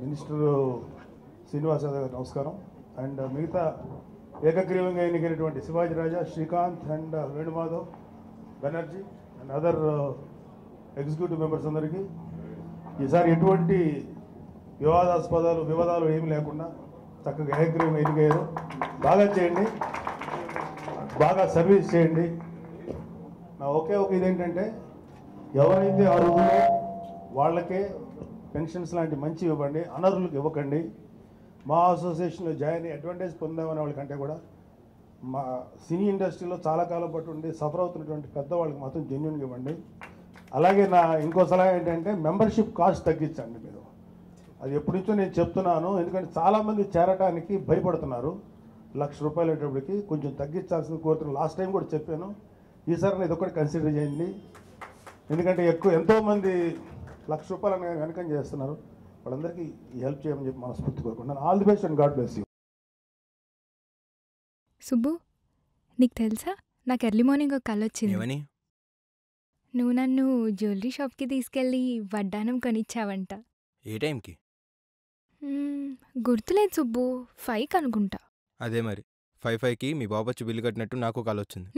Minister Srinivas Yadav గారు నమస్కారం. And మిగతా ఏకగ్రీవంగా ఎన్నికైనటువంటి Shivaji Raja, Srikanth and Venumadhav Banerjee and other executive members అందరికీ ఈసారి ఎటువంటి వివాదాలు ఏమీ లేకుండా చక్కగా ఏకగ్రీవంగా ఎన్నికయ్యారు. బాగా చేయండి, బాగా సర్వీస్ చేయండి. నా ఒకే ఒక ఇదేంటంటే ఎవరైతే అర్హులో వాళ్ళకే పెన్షన్స్ లాంటి మంచి ఇవ్వండి, అనర్హులకు ఇవ్వకండి. మా అసోసియేషన్లో జాయిన్ అయ్యి అడ్వాంటేజ్ పొందామనే వాళ్ళకంటే కూడా మా సినీ ఇండస్ట్రీలో చాలా కాలం పాటు ఉండి సఫర్ అవుతున్నటువంటి పెద్దవాళ్ళకి మాత్రం జెన్యున్గా ఇవ్వండి. అలాగే నా ఇంకో సలహా ఏంటంటే మెంబర్షిప్ కాస్ట్ తగ్గించండి మీరు. అది ఎప్పటి నుంచో నేను చెప్తున్నాను, ఎందుకంటే చాలామంది చేరటానికి భయపడుతున్నారు. ₹1,00,000 అయ్యేటప్పటికి కొంచెం తగ్గించాల్సింది కోరుతున్నాను. లాస్ట్ టైం కూడా చెప్పాను, ఈసారి ఇది ఒకటి కన్సిడర్ చేయండి. ఎందుకంటే ఎంతోమంది ₹1,00,000 అని వెనకం చేస్తున్నారు. వాళ్ళందరికీ హెల్ప్ చేయమని చెప్పి మనస్ఫూర్తి కోరుకుంటున్నాను. All the best and God bless you. Subbu, నీకు తెలుసా నాకు ఎర్లీ మార్నింగ్ ఒక కల వచ్చింది. ఏమని? నువ్వు నన్ను జ్యువెలరీ షాప్కి తీసుకెళ్ళి వడ్డానం కొనిచ్చావంట. ఏ టైంకి? గుర్తులేదు సుబ్బు, 5కి అనుకుంటా. అదే మరి 5కి మీ బాబు వచ్చి బిల్లు కట్టినట్టు నాకు కాల్ వచ్చింది.